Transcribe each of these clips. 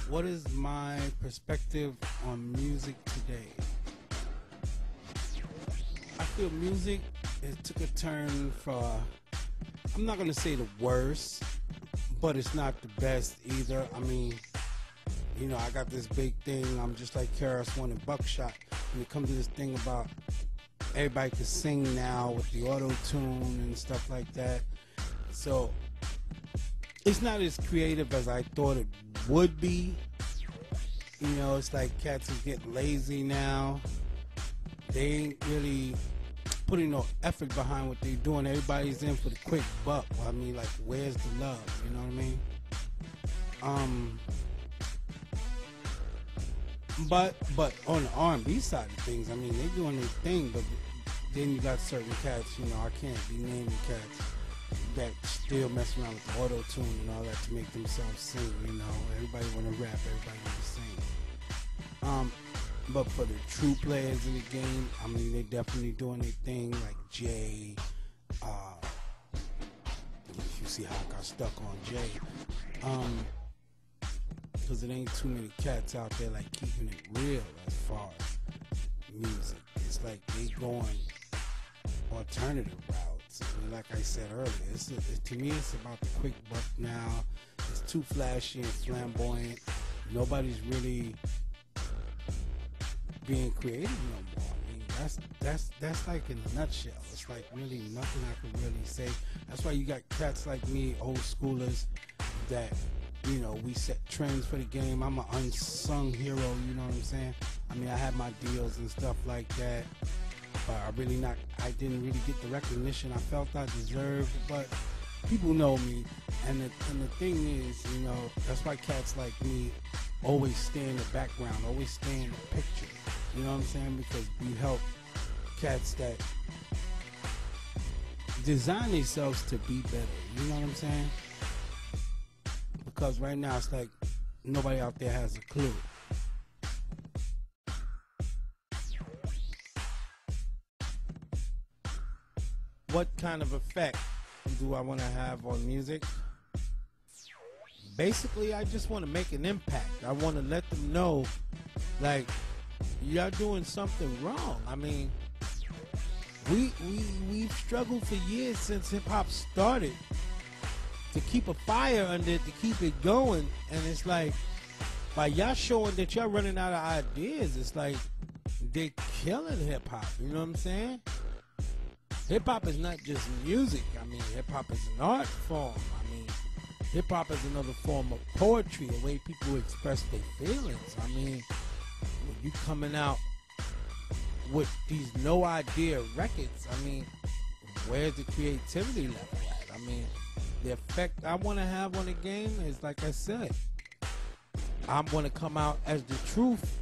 What is my perspective on music today? I feel music, it took a turn for, I'm not going to say the worst, but it's not the best either. I mean, you know, I got this big thing, I'm just like KRS-One and Buckshot. When it comes to this thing about everybody can sing now with the auto-tune and stuff like that. So, it's not as creative as I thought it would be. You know, it's like cats is getting lazy now. They ain't really putting no effort behind what they're doing. Everybody's in for the quick buck. I mean, like, where's the love? You know what I mean? But on the R&B side of things, I mean, they're doing their thing, but then you got certain cats, you know, I can't be naming cats that still mess around with the auto-tune and all that to make themselves sing, you know. Everybody want to rap, everybody want to sing. But for the true players in the game, I mean, they definitely doing their thing, like Jay. You see how I got stuck on Jay. Because it ain't too many cats out there, like, keeping it real as far as music. It's like they going alternative routes. I mean, like I said earlier, to me, it's about the quick buck now. It's too flashy and flamboyant. Nobody's really being creative no more. I mean, that's like in a nutshell. It's like really nothing I can really say. That's why you got cats like me, old schoolers, that, you know, we set trends for the game. I'm an unsung hero, you know what I'm saying? I mean, I had my deals and stuff like that, but I didn't really get the recognition I felt I deserved, but people know me, and the thing is, you know, that's why cats like me always stay in the background, always stay in the picture, you know what I'm saying? Because we help cats that design themselves to be better, you know what I'm saying? Because right now it's like nobody out there has a clue. What kind of effect do I want to have on music? Basically, I just want to make an impact. I want to let them know, like, y'all doing something wrong. I mean, we've struggled for years since hip-hop started to keep a fire under it, to keep it going, and it's like, by y'all showing that y'all running out of ideas, it's like they're killing hip-hop, you know what I'm saying? Hip-hop is not just music. I mean, hip-hop is an art form. I mean, hip-hop is another form of poetry, a way people express their feelings. I mean, when you coming out with these no-idea records, I mean, where's the creativity level at? I mean, the effect I want to have on the game is, like I said, I'm going to come out as the truth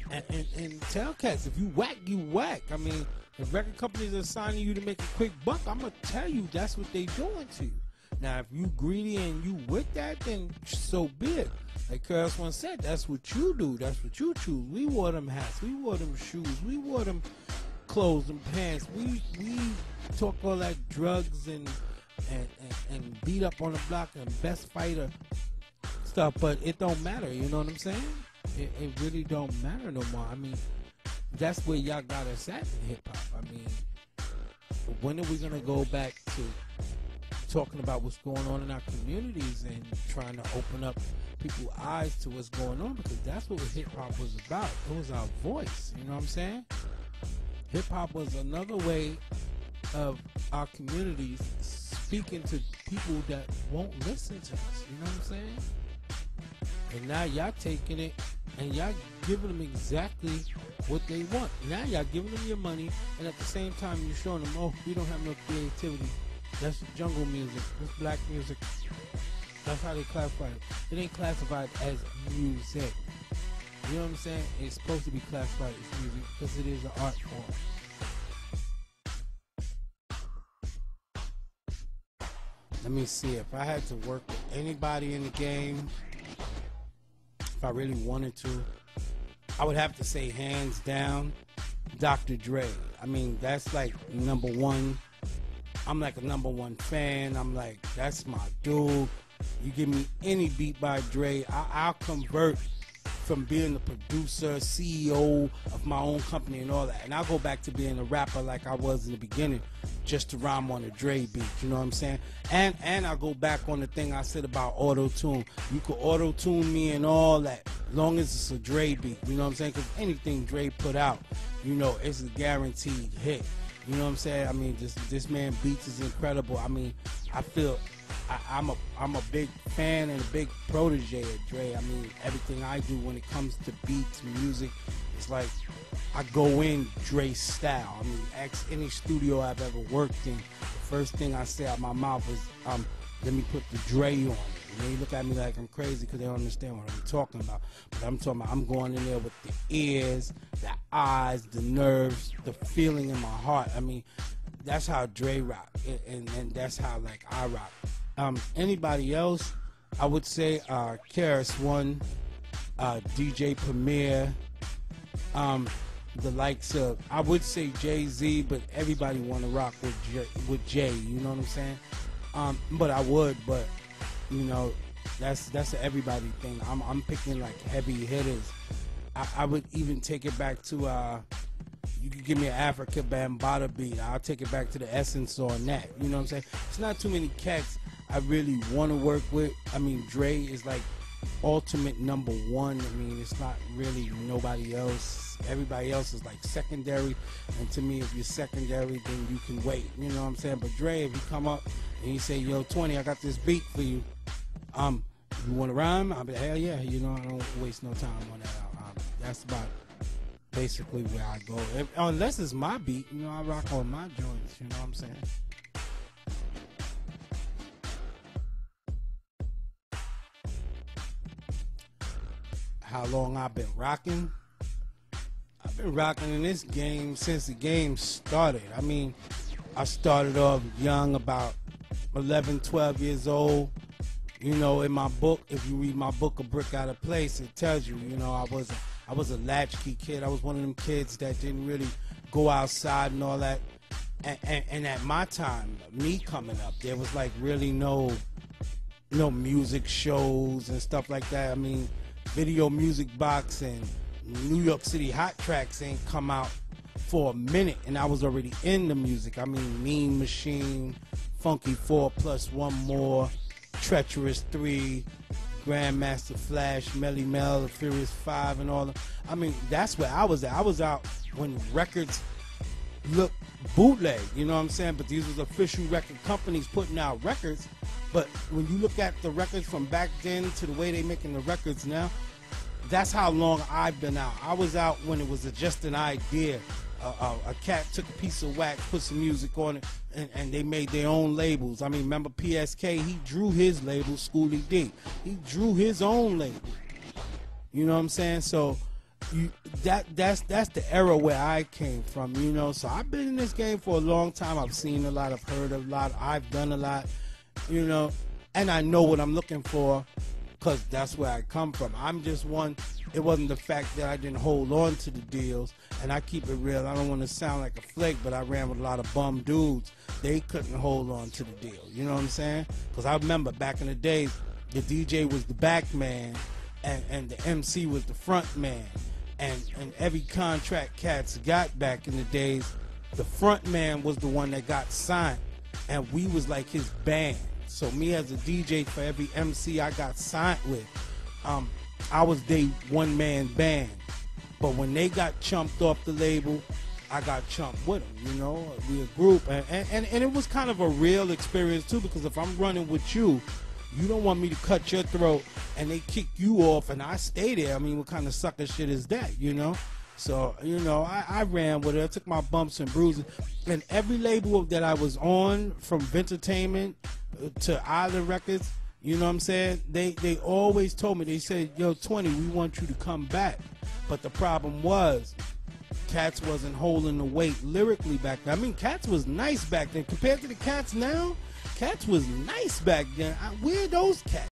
and tell cats, if you whack, you whack. I mean, if record companies are signing you to make a quick buck, I'm going to tell you that's what they doing to you. Now, if you greedy and you with that, then so be it. Like KRS-One said, that's what you do. That's what you choose. We wore them hats. We wore them shoes. We wore them clothes and pants. We talk all that drugs and beat up on the block and best fighter stuff, but it don't matter, you know what I'm saying? It really don't matter no more. I mean, that's where y'all got us at in hip-hop. I mean, when are we going to go back to talking about what's going on in our communities and trying to open up people's eyes to what's going on? Because that's what hip-hop was about. It was our voice, you know what I'm saying? Hip-hop was another way of our communities speaking to people that won't listen to us, you know what I'm saying? And now y'all taking it and y'all giving them exactly what they want. Now y'all giving them your money, and at the same time you're showing them, oh, we don't have no creativity. That's jungle music. That's black music. That's how they classify it. It ain't classified as music. You know what I'm saying? It's supposed to be classified as music because it is an art form. Let me see, if I had to work with anybody in the game, if I really wanted to, I would have to say hands down, Dr. Dre. I mean, that's like number one. I'm like a number one fan. I'm like, that's my dude. You give me any beat by Dre, I'll convert from being the producer, CEO of my own company and all that. And I'll go back to being a rapper like I was in the beginning, just to rhyme on a Dre beat, you know what I'm saying? And I'll go back on the thing I said about auto-tune. You could auto-tune me and all that, as long as it's a Dre beat, you know what I'm saying? Because anything Dre put out, you know, it's a guaranteed hit. You know what I'm saying? I mean, this man beats is incredible. I mean, I feel I'm a big fan and a big protege of Dre. I mean, everything I do when it comes to beats, music, it's like I go in Dre style. I mean, ask any studio I've ever worked in, the first thing I say out my mouth is, let me put the Dre on it. And they look at me like I'm crazy because they don't understand what I'm talking about. But I'm talking about I'm going in there with the ears, the eyes, the nerves, the feeling in my heart. I mean, that's how Dre rock, and that's how like I rock. Anybody else, I would say Karis One, DJ Premier, the likes of, I would say Jay-Z, but everybody want to rock with Jay, you know what I'm saying? But you know, that's an everybody thing. I'm picking like heavy hitters. I would even take it back to you could give me an Africa Bambaataa beat, I'll take it back to the essence on that. You know what I'm saying? It's not too many cats I really want to work with. I mean, Dre is like ultimate number one. I mean, it's not really nobody else. Everybody else is like secondary. And to me, if you're secondary, then you can wait. You know what I'm saying? But Dre, if you come up and you say, yo, 20, I got this beat for you. You want to rhyme? I'll be like, hell yeah. You know, I don't waste no time on that. That's about basically where I go. Unless it's my beat, you know, I rock on my joints. You know what I'm saying? How long I've been rocking? I've been rocking in this game since the game started. I mean, I started off young, about 11, 12 years old. You know, in my book, if you read my book, A Brick Out of Place, it tells you, you know, I was a latchkey kid. I was one of them kids that didn't really go outside and all that. And at my time, me coming up, there was like really no music shows and stuff like that. I mean, Video Music Box and New York City Hot Tracks ain't come out for a minute, and I was already in the music. I mean, Mean Machine, Funky 4 plus One More, Treacherous 3, Grandmaster Flash, Melly Mel, Furious 5, and all that. I mean, that's where I was at. I was out when records looked bootleg, you know what I'm saying? But these was official record companies putting out records. But when you look at the records from back then to the way they making the records now, that's how long I've been out. I was out when it was just an idea. A cat took a piece of wax, put some music on it, and they made their own labels. I mean, remember PSK? He drew his label, Schoolie D. He drew his own label. You know what I'm saying? So that's the era where I came from, you know. So I've been in this game for a long time. I've seen a lot, I've heard a lot, I've done a lot, you know, and I know what I'm looking for because that's where I come from. I'm just one. It wasn't the fact that I didn't hold on to the deals, and I keep it real. I don't want to sound like a flake, but I ran with a lot of bum dudes. They couldn't hold on to the deal. You know what I'm saying? Because I remember back in the days, the DJ was the back man, and the MC was the front man. And every contract cats got back in the days, the front man was the one that got signed, and we was like his band. So me as a DJ, for every MC I got signed with, I was their one-man band. But when they got chumped off the label, I got chumped with them, you know. We a group, and it was kind of a real experience too, because if I'm running with you, you don't want me to cut your throat and they kick you off and I stay there. I mean, what kind of sucker shit is that, you know? So, you know, I ran with it. I took my bumps and bruises. And every label that I was on, from Vintertainment to Island Records, you know what I'm saying? They always told me, they said, yo, 20, we want you to come back. But the problem was, Cats wasn't holding the weight lyrically back then. I mean, Cats was nice back then. Compared to the Cats now, Cats was nice back then. Where are those cats?